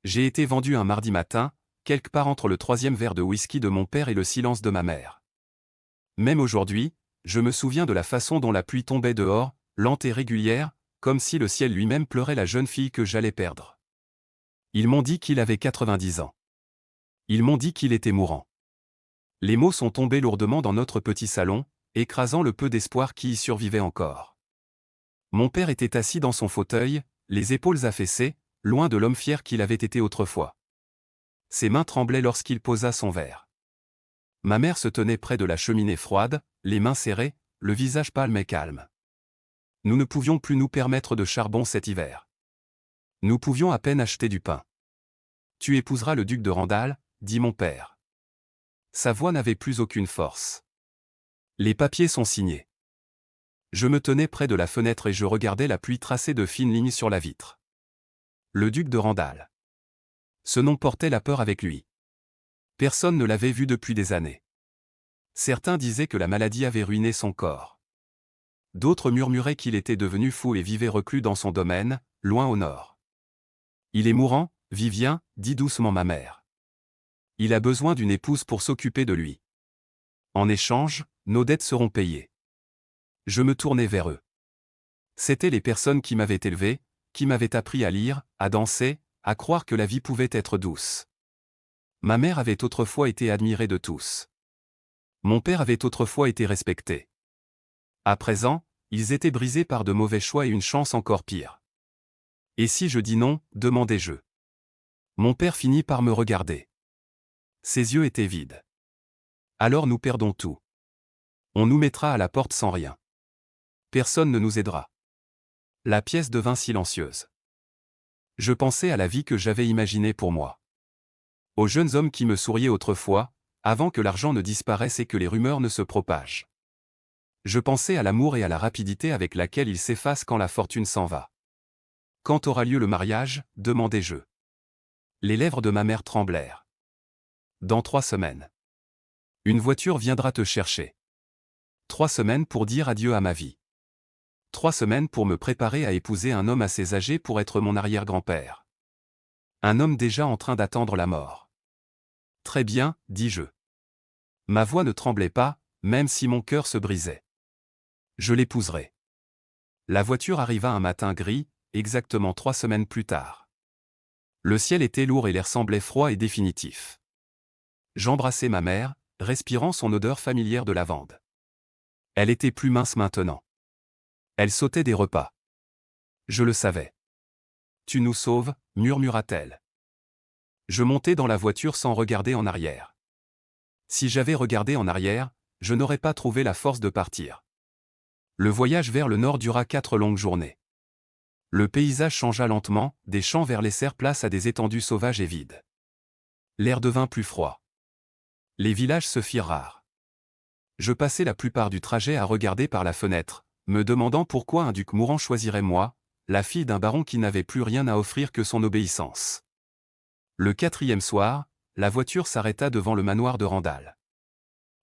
J'ai été vendu un mardi matin, quelque part entre le troisième verre de whisky de mon père et le silence de ma mère. Même aujourd'hui, je me souviens de la façon dont la pluie tombait dehors, lente et régulière, comme si le ciel lui-même pleurait la jeune fille que j'allais perdre. Ils m'ont dit qu'il avait 90 ans. Ils m'ont dit qu'il était mourant. Les mots sont tombés lourdement dans notre petit salon, écrasant le peu d'espoir qui y survivait encore. Mon père était assis dans son fauteuil, les épaules affaissées, loin de l'homme fier qu'il avait été autrefois. Ses mains tremblaient lorsqu'il posa son verre. Ma mère se tenait près de la cheminée froide, les mains serrées, le visage pâle mais calme. Nous ne pouvions plus nous permettre de charbon cet hiver. Nous pouvions à peine acheter du pain. « Tu épouseras le duc de Randall », dit mon père. Sa voix n'avait plus aucune force. Les papiers sont signés. Je me tenais près de la fenêtre et je regardais la pluie tracer de fines lignes sur la vitre. Le duc de Randall. Ce nom portait la peur avec lui. Personne ne l'avait vu depuis des années. Certains disaient que la maladie avait ruiné son corps. D'autres murmuraient qu'il était devenu fou et vivait reclus dans son domaine, loin au nord. Il est mourant, Vivien, dit doucement ma mère. Il a besoin d'une épouse pour s'occuper de lui. En échange, nos dettes seront payées. Je me tournai vers eux. C'étaient les personnes qui m'avaient élevé, qui m'avaient appris à lire, à danser, à croire que la vie pouvait être douce. Ma mère avait autrefois été admirée de tous. Mon père avait autrefois été respecté. À présent, ils étaient brisés par de mauvais choix et une chance encore pire. Et si je dis non, demandai-je. Mon père finit par me regarder. Ses yeux étaient vides. Alors nous perdons tout. On nous mettra à la porte sans rien. Personne ne nous aidera. La pièce devint silencieuse. Je pensais à la vie que j'avais imaginée pour moi. Aux jeunes hommes qui me souriaient autrefois, avant que l'argent ne disparaisse et que les rumeurs ne se propagent. Je pensais à l'amour et à la rapidité avec laquelle il s'efface quand la fortune s'en va. Quand aura lieu le mariage, demandai-je. Les lèvres de ma mère tremblèrent. Dans 3 semaines. Une voiture viendra te chercher. 3 semaines pour dire adieu à ma vie. 3 semaines pour me préparer à épouser un homme assez âgé pour être mon arrière-grand-père. Un homme déjà en train d'attendre la mort. Très bien, dis-je. Ma voix ne tremblait pas, même si mon cœur se brisait. Je l'épouserai. La voiture arriva un matin gris, exactement 3 semaines plus tard. Le ciel était lourd et l'air semblait froid et définitif. J'embrassai ma mère, respirant son odeur familière de lavande. Elle était plus mince maintenant. Elle sautait des repas. Je le savais. Tu nous sauves, murmura-t-elle. Je montai dans la voiture sans regarder en arrière. Si j'avais regardé en arrière, je n'aurais pas trouvé la force de partir. Le voyage vers le nord dura 4 longues journées. Le paysage changea lentement, des champs vers les serres place à des étendues sauvages et vides. L'air devint plus froid. Les villages se firent rares. Je passai la plupart du trajet à regarder par la fenêtre, me demandant pourquoi un duc mourant choisirait moi, la fille d'un baron qui n'avait plus rien à offrir que son obéissance. Le 4e soir, la voiture s'arrêta devant le manoir de Randall.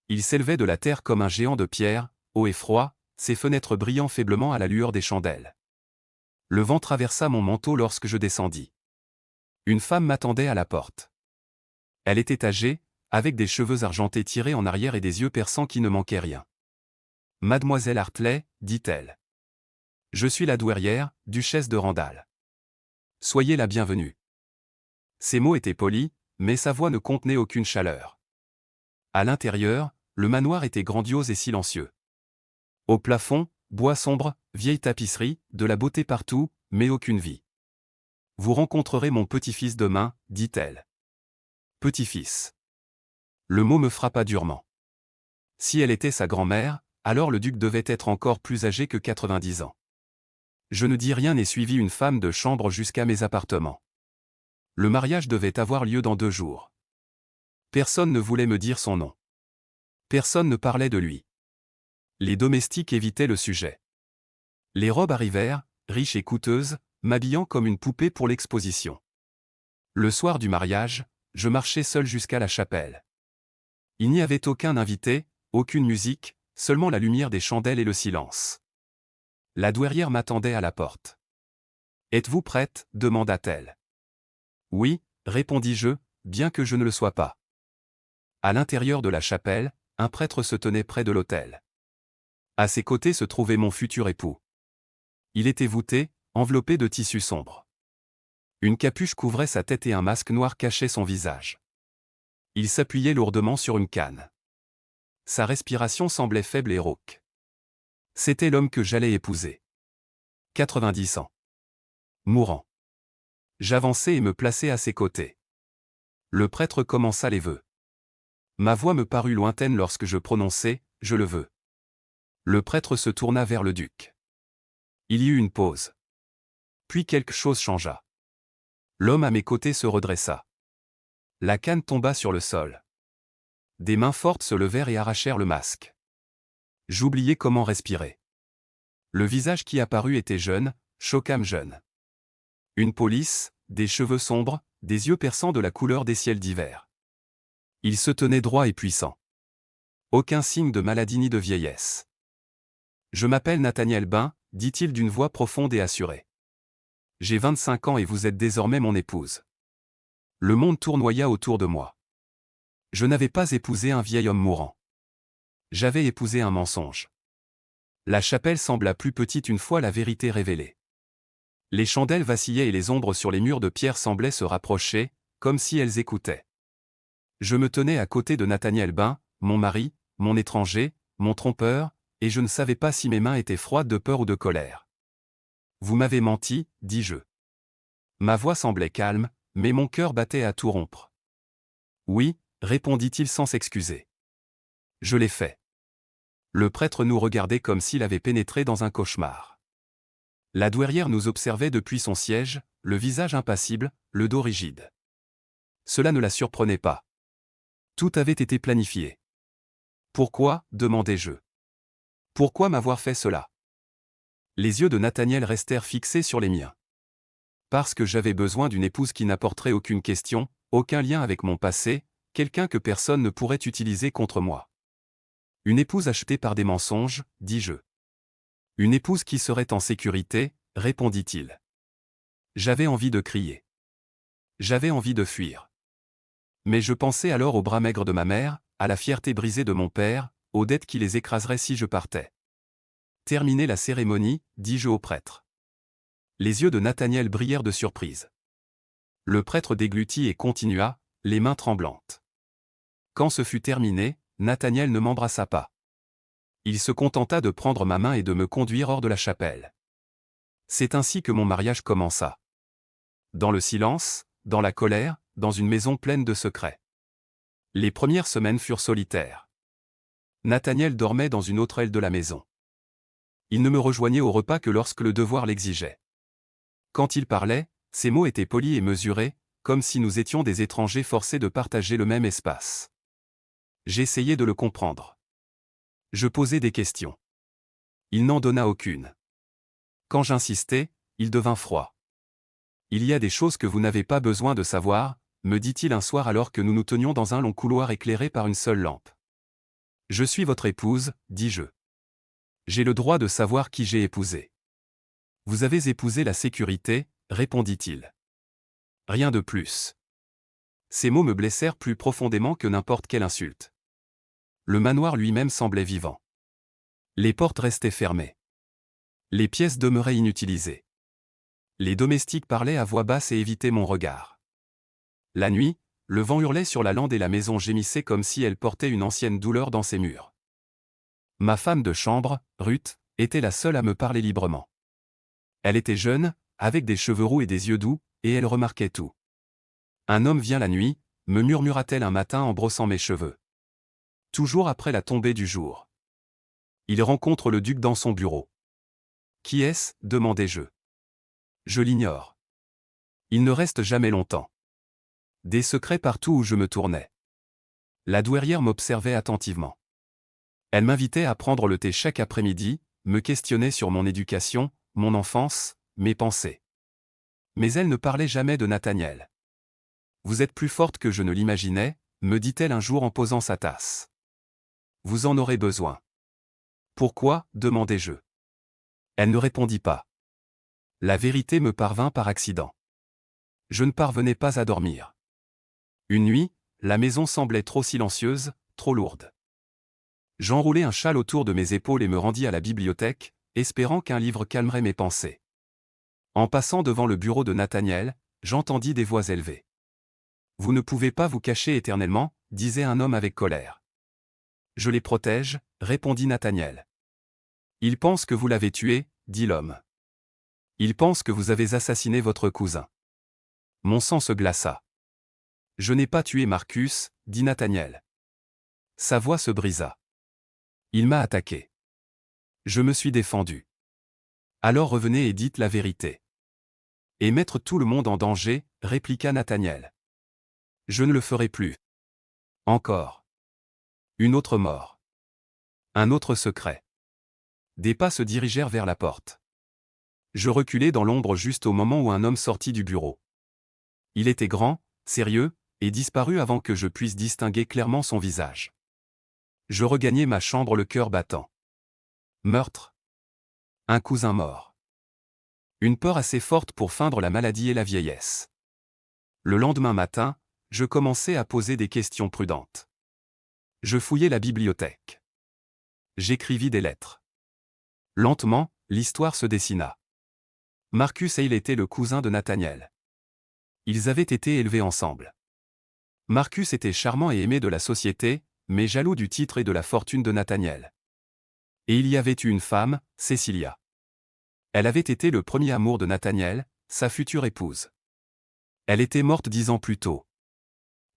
Il s'élevait de la terre comme un géant de pierre, haut et froid, ses fenêtres brillant faiblement à la lueur des chandelles. Le vent traversa mon manteau lorsque je descendis. Une femme m'attendait à la porte. Elle était âgée, avec des cheveux argentés tirés en arrière et des yeux perçants qui ne manquaient rien. « Mademoiselle Hartley, dit-elle. Je suis la douairière, duchesse de Randall. Soyez la bienvenue. » Ces mots étaient polis, mais sa voix ne contenait aucune chaleur. À l'intérieur, le manoir était grandiose et silencieux. Au plafond, bois sombre, vieille tapisserie, de la beauté partout, mais aucune vie. « Vous rencontrerez mon petit-fils demain, dit-elle. Petit-fils. Le mot me frappa durement. Si elle était sa grand-mère, alors le duc devait être encore plus âgé que 90 ans. Je ne dis rien et suivis une femme de chambre jusqu'à mes appartements. Le mariage devait avoir lieu dans 2 jours. Personne ne voulait me dire son nom. Personne ne parlait de lui. Les domestiques évitaient le sujet. Les robes arrivèrent, riches et coûteuses, m'habillant comme une poupée pour l'exposition. Le soir du mariage, je marchai seul jusqu'à la chapelle. Il n'y avait aucun invité, aucune musique, seulement la lumière des chandelles et le silence. La douairière m'attendait à la porte. « Êtes-vous prête ?» demanda-t-elle. « Oui, répondis-je, bien que je ne le sois pas. À l'intérieur de la chapelle, un prêtre se tenait près de l'autel. À ses côtés se trouvait mon futur époux. Il était voûté, enveloppé de tissu sombre. Une capuche couvrait sa tête et un masque noir cachait son visage. Il s'appuyait lourdement sur une canne. Sa respiration semblait faible et rauque. C'était l'homme que j'allais épouser. 90 ans. Mourant. J'avançai et me plaçai à ses côtés. Le prêtre commença les vœux. Ma voix me parut lointaine lorsque je prononçai « Je le veux ». Le prêtre se tourna vers le duc. Il y eut une pause. Puis quelque chose changea. L'homme à mes côtés se redressa. La canne tomba sur le sol. Des mains fortes se levèrent et arrachèrent le masque. J'oubliais comment respirer. Le visage qui apparut était jeune, Chocam jeune. Une peau lisse, des cheveux sombres, des yeux perçants de la couleur des ciels d'hiver. Il se tenait droit et puissant. Aucun signe de maladie ni de vieillesse. « Je m'appelle Nathaniel Bain », dit-il d'une voix profonde et assurée. « J'ai 25 ans et vous êtes désormais mon épouse. » Le monde tournoya autour de moi. Je n'avais pas épousé un vieil homme mourant. J'avais épousé un mensonge. La chapelle sembla plus petite une fois la vérité révélée. Les chandelles vacillaient et les ombres sur les murs de pierre semblaient se rapprocher, comme si elles écoutaient. Je me tenais à côté de Nathaniel Bain, mon mari, mon étranger, mon trompeur, et je ne savais pas si mes mains étaient froides de peur ou de colère. « Vous m'avez menti, dis-je. » Ma voix semblait calme, mais mon cœur battait à tout rompre. « Oui, » répondit-il sans s'excuser. « Je l'ai fait. » Le prêtre nous regardait comme s'il avait pénétré dans un cauchemar. La douairière nous observait depuis son siège, le visage impassible, le dos rigide. Cela ne la surprenait pas. Tout avait été planifié. « Pourquoi ?» demandai-je. « Pourquoi m'avoir fait cela ?» Les yeux de Nathaniel restèrent fixés sur les miens. Parce que j'avais besoin d'une épouse qui n'apporterait aucune question, aucun lien avec mon passé, quelqu'un que personne ne pourrait utiliser contre moi. Une épouse achetée par des mensonges, dis-je. Une épouse qui serait en sécurité, répondit-il. J'avais envie de crier. J'avais envie de fuir. Mais je pensais alors aux bras maigres de ma mère, à la fierté brisée de mon père, aux dettes qui les écraseraient si je partais. Terminez la cérémonie, dis-je au prêtre. Les yeux de Nathaniel brillèrent de surprise. Le prêtre déglutit et continua, les mains tremblantes. Quand ce fut terminé, Nathaniel ne m'embrassa pas. Il se contenta de prendre ma main et de me conduire hors de la chapelle. C'est ainsi que mon mariage commença. Dans le silence, dans la colère, dans une maison pleine de secrets. Les premières semaines furent solitaires. Nathaniel dormait dans une autre aile de la maison. Il ne me rejoignait au repas que lorsque le devoir l'exigeait. Quand il parlait, ses mots étaient polis et mesurés, comme si nous étions des étrangers forcés de partager le même espace. J'essayais de le comprendre. Je posais des questions. Il n'en donna aucune. Quand j'insistais, il devint froid. « Il y a des choses que vous n'avez pas besoin de savoir », me dit-il un soir alors que nous nous tenions dans un long couloir éclairé par une seule lampe. « Je suis votre épouse, dis-je. J'ai le droit de savoir qui j'ai épousé. » « Vous avez épousé la sécurité, » répondit-il. Rien de plus. Ces mots me blessèrent plus profondément que n'importe quelle insulte. Le manoir lui-même semblait vivant. Les portes restaient fermées. Les pièces demeuraient inutilisées. Les domestiques parlaient à voix basse et évitaient mon regard. La nuit, le vent hurlait sur la lande et la maison gémissait comme si elle portait une ancienne douleur dans ses murs. Ma femme de chambre, Ruth, était la seule à me parler librement. Elle était jeune, avec des cheveux roux et des yeux doux, et elle remarquait tout. « Un homme vient la nuit », me murmura-t-elle un matin en brossant mes cheveux. Toujours après la tombée du jour. Il rencontre le duc dans son bureau. « Qui est-ce » demandai-je. « Je l'ignore. Il ne reste jamais longtemps. » Des secrets partout où je me tournais. La douairière m'observait attentivement. Elle m'invitait à prendre le thé chaque après-midi, me questionnait sur mon éducation, mon enfance, mes pensées. Mais elle ne parlait jamais de Nathaniel. « Vous êtes plus forte que je ne l'imaginais », me dit-elle un jour en posant sa tasse. « Vous en aurez besoin. »« Pourquoi » demandai-je. Elle ne répondit pas. La vérité me parvint par accident. Je ne parvenais pas à dormir. Une nuit, la maison semblait trop silencieuse, trop lourde. J'enroulai un châle autour de mes épaules et me rendis à la bibliothèque, espérant qu'un livre calmerait mes pensées. En passant devant le bureau de Nathaniel, j'entendis des voix élevées. « Vous ne pouvez pas vous cacher éternellement », disait un homme avec colère. « Je les protège », répondit Nathaniel. « Ils pensent que vous l'avez tué », dit l'homme. « Ils pensent que vous avez assassiné votre cousin. » Mon sang se glaça. « Je n'ai pas tué Marcus », dit Nathaniel. Sa voix se brisa. Il m'a attaqué. Je me suis défendu. Alors revenez et dites la vérité. Et mettre tout le monde en danger, répliqua Nathaniel. Je ne le ferai plus. Encore. Une autre mort. Un autre secret. Des pas se dirigèrent vers la porte. Je reculai dans l'ombre juste au moment où un homme sortit du bureau. Il était grand, sérieux, et disparut avant que je puisse distinguer clairement son visage. Je regagnai ma chambre le cœur battant. Meurtre. Un cousin mort. Une peur assez forte pour feindre la maladie et la vieillesse. Le lendemain matin, je commençai à poser des questions prudentes. Je fouillai la bibliothèque. J'écrivis des lettres. Lentement, l'histoire se dessina. Marcus Hale était le cousin de Nathaniel. Ils avaient été élevés ensemble. Marcus était charmant et aimé de la société, mais jaloux du titre et de la fortune de Nathaniel. Et il y avait eu une femme, Cecilia. Elle avait été le premier amour de Nathaniel, sa future épouse. Elle était morte 10 ans plus tôt.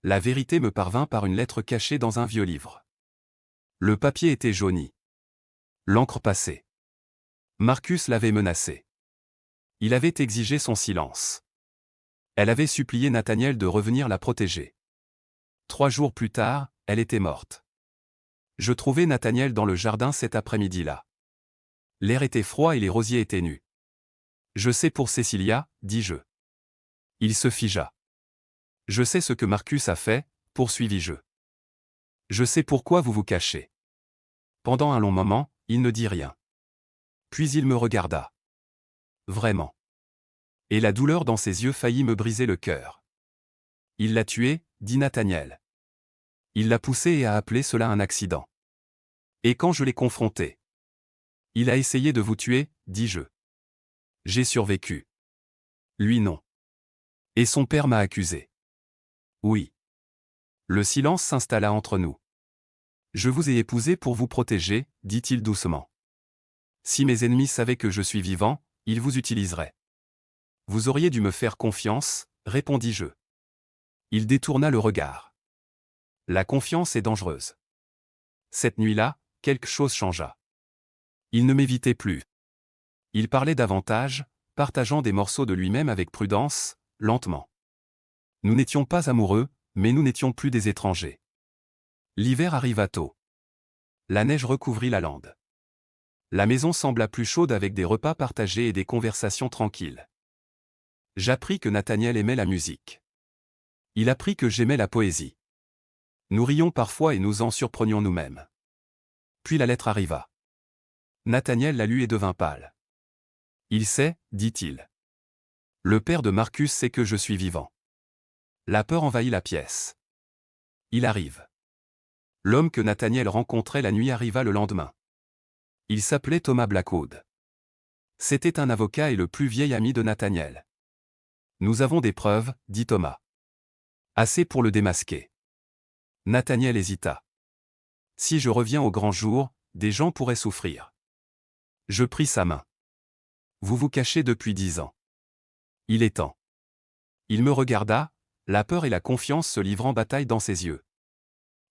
La vérité me parvint par une lettre cachée dans un vieux livre. Le papier était jauni. L'encre passée. Marcus l'avait menacé. Il avait exigé son silence. Elle avait supplié Nathaniel de revenir la protéger. 3 jours plus tard, elle était morte. Je trouvai Nathaniel dans le jardin cet après-midi-là. L'air était froid et les rosiers étaient nus. Je sais pour Cecilia, dis-je. Il se figea. Je sais ce que Marcus a fait, poursuivis-je. Je sais pourquoi vous vous cachez. Pendant un long moment, il ne dit rien. Puis il me regarda. Vraiment. Et la douleur dans ses yeux faillit me briser le cœur. Il l'a tué, dit Nathaniel. Il l'a poussé et a appelé cela un accident. Et quand je l'ai confronté. Il a essayé de vous tuer, dis-je. J'ai survécu. Lui non. Et son père m'a accusé. Oui. Le silence s'installa entre nous. Je vous ai épousé pour vous protéger, dit-il doucement. Si mes ennemis savaient que je suis vivant, ils vous utiliseraient. Vous auriez dû me faire confiance, répondis-je. Il détourna le regard. La confiance est dangereuse. Cette nuit-là, quelque chose changea. Il ne m'évitait plus. Il parlait davantage, partageant des morceaux de lui-même avec prudence, lentement. Nous n'étions pas amoureux, mais nous n'étions plus des étrangers. L'hiver arriva tôt. La neige recouvrit la lande. La maison sembla plus chaude avec des repas partagés et des conversations tranquilles. J'appris que Nathaniel aimait la musique. Il apprit que j'aimais la poésie. Nous rions parfois et nous en surprenions nous-mêmes. Puis la lettre arriva. Nathaniel la lut et devint pâle. Il sait, dit-il. Le père de Marcus sait que je suis vivant. La peur envahit la pièce. Il arrive. L'homme que Nathaniel rencontrait la nuit arriva le lendemain. Il s'appelait Thomas Blackwood. C'était un avocat et le plus vieil ami de Nathaniel. Nous avons des preuves, dit Thomas. Assez pour le démasquer. Nathaniel hésita. Si je reviens au grand jour, des gens pourraient souffrir. Je pris sa main. Vous vous cachez depuis 10 ans. Il est temps. Il me regarda, la peur et la confiance se livrant bataille dans ses yeux.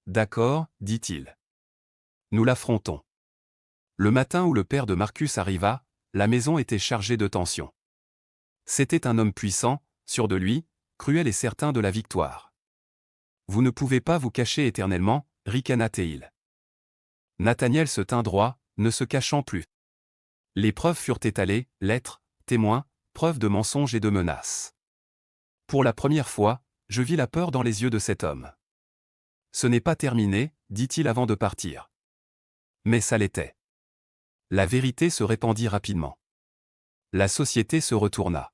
D'accord, dit-il. Nous l'affrontons. Le matin où le père de Marcus arriva, la maison était chargée de tension. C'était un homme puissant, sûr de lui, cruel et certain de la victoire. Vous ne pouvez pas vous cacher éternellement, ricana-t-il. Nathaniel se tint droit, ne se cachant plus. Les preuves furent étalées, lettres, témoins, preuves de mensonges et de menaces. Pour la première fois, je vis la peur dans les yeux de cet homme. Ce n'est pas terminé, dit-il avant de partir. Mais ça l'était. La vérité se répandit rapidement. La société se retourna.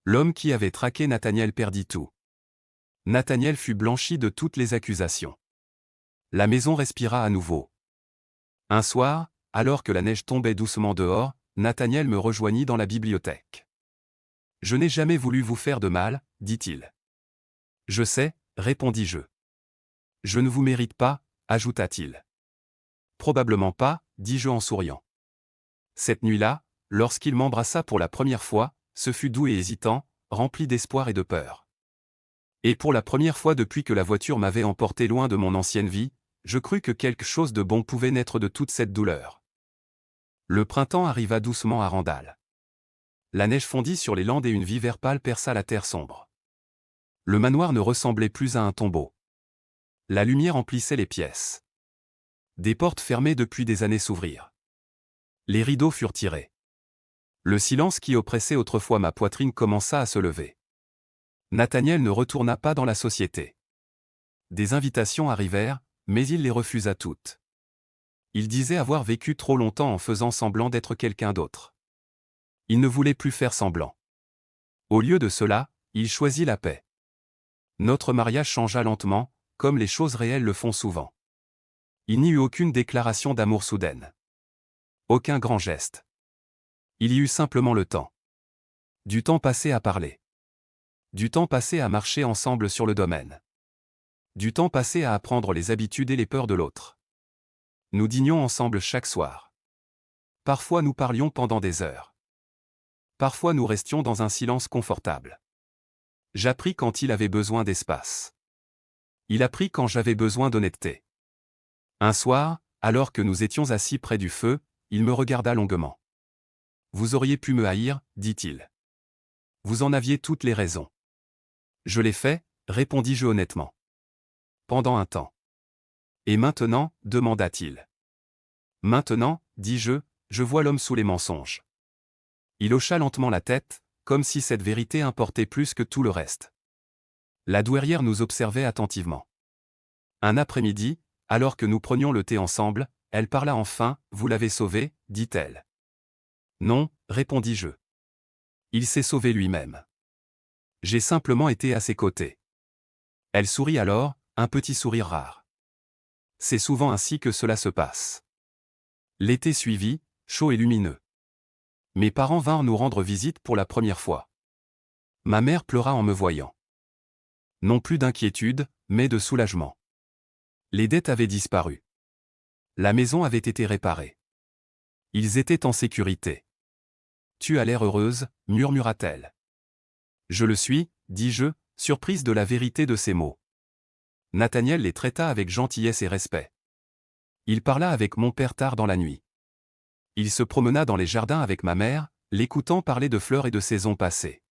L'homme qui avait traqué Nathaniel perdit tout. Nathaniel fut blanchi de toutes les accusations. La maison respira à nouveau. Un soir, alors que la neige tombait doucement dehors, Nathaniel me rejoignit dans la bibliothèque. « Je n'ai jamais voulu vous faire de mal, dit-il. »« Je sais, répondis-je. »« Je ne vous mérite pas, ajouta-t-il. »« Probablement pas, dis-je en souriant. » Cette nuit-là, lorsqu'il m'embrassa pour la première fois, ce fut doux et hésitant, rempli d'espoir et de peur. Et pour la première fois depuis que la voiture m'avait emporté loin de mon ancienne vie, je crus que quelque chose de bon pouvait naître de toute cette douleur. Le printemps arriva doucement à Randall. La neige fondit sur les landes et une vie vert pâle perça la terre sombre. Le manoir ne ressemblait plus à un tombeau. La lumière emplissait les pièces. Des portes fermées depuis des années s'ouvrirent. Les rideaux furent tirés. Le silence qui oppressait autrefois ma poitrine commença à se lever. Nathaniel ne retourna pas dans la société. Des invitations arrivèrent, mais il les refusa toutes. Il disait avoir vécu trop longtemps en faisant semblant d'être quelqu'un d'autre. Il ne voulait plus faire semblant. Au lieu de cela, il choisit la paix. Notre mariage changea lentement, comme les choses réelles le font souvent. Il n'y eut aucune déclaration d'amour soudaine. Aucun grand geste. Il y eut simplement le temps. Du temps passé à parler. Du temps passé à marcher ensemble sur le domaine. Du temps passé à apprendre les habitudes et les peurs de l'autre. Nous dînions ensemble chaque soir. Parfois nous parlions pendant des heures. Parfois nous restions dans un silence confortable. J'appris quand il avait besoin d'espace. Il apprit quand j'avais besoin d'honnêteté. Un soir, alors que nous étions assis près du feu, il me regarda longuement. « Vous auriez pu me haïr, dit-il. Vous en aviez toutes les raisons. »« Je l'ai fait, répondis-je honnêtement. Pendant un temps. »« Et maintenant, demanda-t-il. »« Maintenant, dis-je, je vois l'homme sous les mensonges. » Il hocha lentement la tête, comme si cette vérité importait plus que tout le reste. La douairière nous observait attentivement. Un après-midi, alors que nous prenions le thé ensemble, elle parla enfin. « Vous l'avez sauvé, dit-elle. »« Non, répondis-je. Il s'est sauvé lui-même. J'ai simplement été à ses côtés. » Elle sourit alors, un petit sourire rare. C'est souvent ainsi que cela se passe. L'été suivit, chaud et lumineux. Mes parents vinrent nous rendre visite pour la première fois. Ma mère pleura en me voyant. Non plus d'inquiétude, mais de soulagement. Les dettes avaient disparu. La maison avait été réparée. Ils étaient en sécurité. « Tu as l'air heureuse, murmura-t-elle. »« Je le suis, dis-je, surprise de la vérité de ces mots. » Nathaniel les traita avec gentillesse et respect. Il parla avec mon père tard dans la nuit. Il se promena dans les jardins avec ma mère, l'écoutant parler de fleurs et de saisons passées.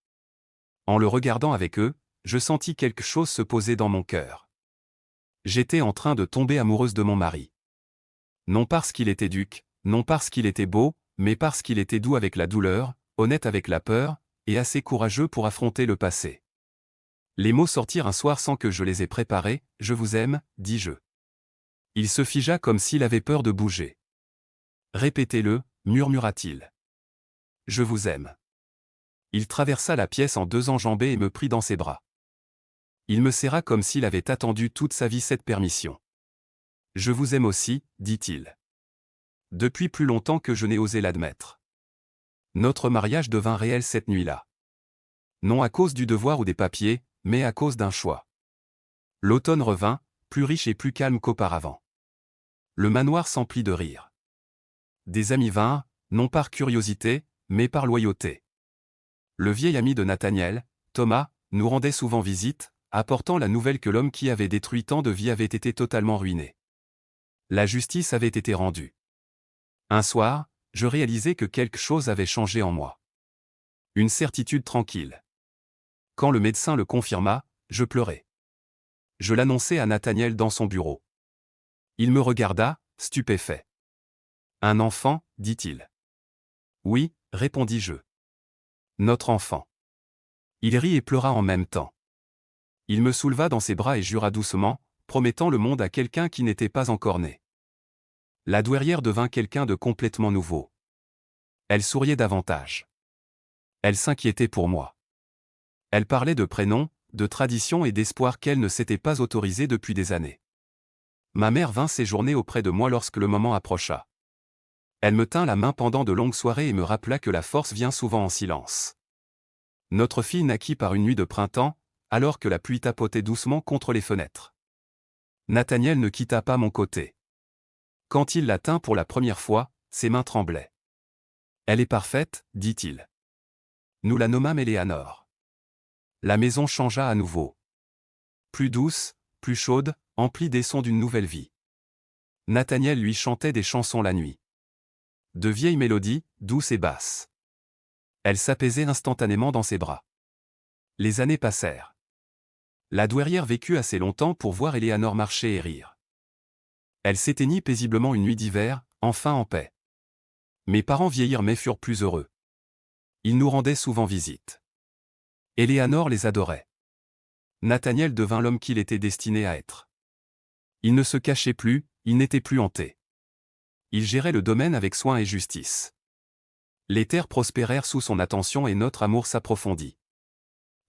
En le regardant avec eux, je sentis quelque chose se poser dans mon cœur. J'étais en train de tomber amoureuse de mon mari. Non parce qu'il était duc, non parce qu'il était beau, mais parce qu'il était doux avec la douleur, honnête avec la peur, et assez courageux pour affronter le passé. Les mots sortirent un soir sans que je les aie préparés. « Je vous aime, dis-je. » Il se figea comme s'il avait peur de bouger. « Répétez-le, murmura-t-il. Je vous aime. » Il traversa la pièce en deux enjambées et me prit dans ses bras. Il me serra comme s'il avait attendu toute sa vie cette permission. « Je vous aime aussi, dit-il. Depuis plus longtemps que je n'ai osé l'admettre. » Notre mariage devint réel cette nuit-là. Non à cause du devoir ou des papiers, mais à cause d'un choix. L'automne revint, plus riche et plus calme qu'auparavant. Le manoir s'emplit de rires. Des amis vinrent, non par curiosité, mais par loyauté. Le vieil ami de Nathaniel, Thomas, nous rendait souvent visite, apportant la nouvelle que l'homme qui avait détruit tant de vies avait été totalement ruiné. La justice avait été rendue. Un soir, je réalisai que quelque chose avait changé en moi. Une certitude tranquille. Quand le médecin le confirma, je pleurai. Je l'annonçai à Nathaniel dans son bureau. Il me regarda, stupéfait. « Un enfant, dit-il. »« Oui, répondis-je. Notre enfant. » Il rit et pleura en même temps. Il me souleva dans ses bras et jura doucement, promettant le monde à quelqu'un qui n'était pas encore né. La douairière devint quelqu'un de complètement nouveau. Elle souriait davantage. Elle s'inquiétait pour moi. Elle parlait de prénoms, de traditions et d'espoirs qu'elle ne s'était pas autorisée depuis des années. Ma mère vint séjourner auprès de moi lorsque le moment approcha. Elle me tint la main pendant de longues soirées et me rappela que la force vient souvent en silence. Notre fille naquit par une nuit de printemps, alors que la pluie tapotait doucement contre les fenêtres. Nathaniel ne quitta pas mon côté. Quand il la tint pour la première fois, ses mains tremblaient. « Elle est parfaite », dit-il. Nous la nommâmes Éléanore. La maison changea à nouveau. Plus douce, plus chaude, emplie des sons d'une nouvelle vie. Nathaniel lui chantait des chansons la nuit. De vieilles mélodies, douces et basses. Elle s'apaisait instantanément dans ses bras. Les années passèrent. La douairière vécut assez longtemps pour voir Éléanore marcher et rire. Elle s'éteignit paisiblement une nuit d'hiver, enfin en paix. Mes parents vieillirent mais furent plus heureux. Ils nous rendaient souvent visite. Éléanore les adorait. Nathaniel devint l'homme qu'il était destiné à être. Il ne se cachait plus, il n'était plus hanté. Il gérait le domaine avec soin et justice. Les terres prospérèrent sous son attention et notre amour s'approfondit.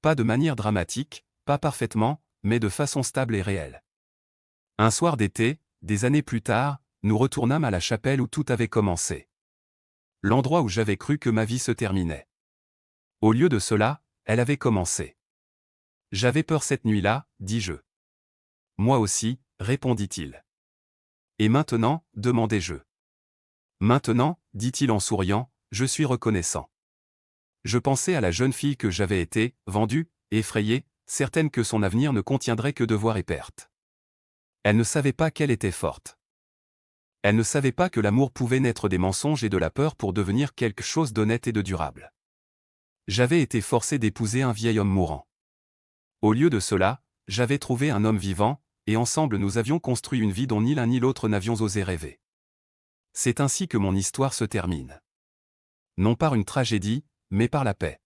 Pas de manière dramatique, pas parfaitement, mais de façon stable et réelle. Un soir d'été, des années plus tard, nous retournâmes à la chapelle où tout avait commencé. L'endroit où j'avais cru que ma vie se terminait. Au lieu de cela, elle avait commencé. J'avais peur cette nuit-là, dis-je. Moi aussi, répondit-il. Et maintenant, demandai-je. Maintenant, dit-il en souriant, je suis reconnaissant. Je pensais à la jeune fille que j'avais été, vendue, effrayée, certaine que son avenir ne contiendrait que devoirs et pertes. Elle ne savait pas qu'elle était forte. Elle ne savait pas que l'amour pouvait naître des mensonges et de la peur pour devenir quelque chose d'honnête et de durable. J'avais été forcé d'épouser un vieil homme mourant. Au lieu de cela, j'avais trouvé un homme vivant, et ensemble nous avions construit une vie dont ni l'un ni l'autre n'avions osé rêver. C'est ainsi que mon histoire se termine. Non par une tragédie, mais par la paix.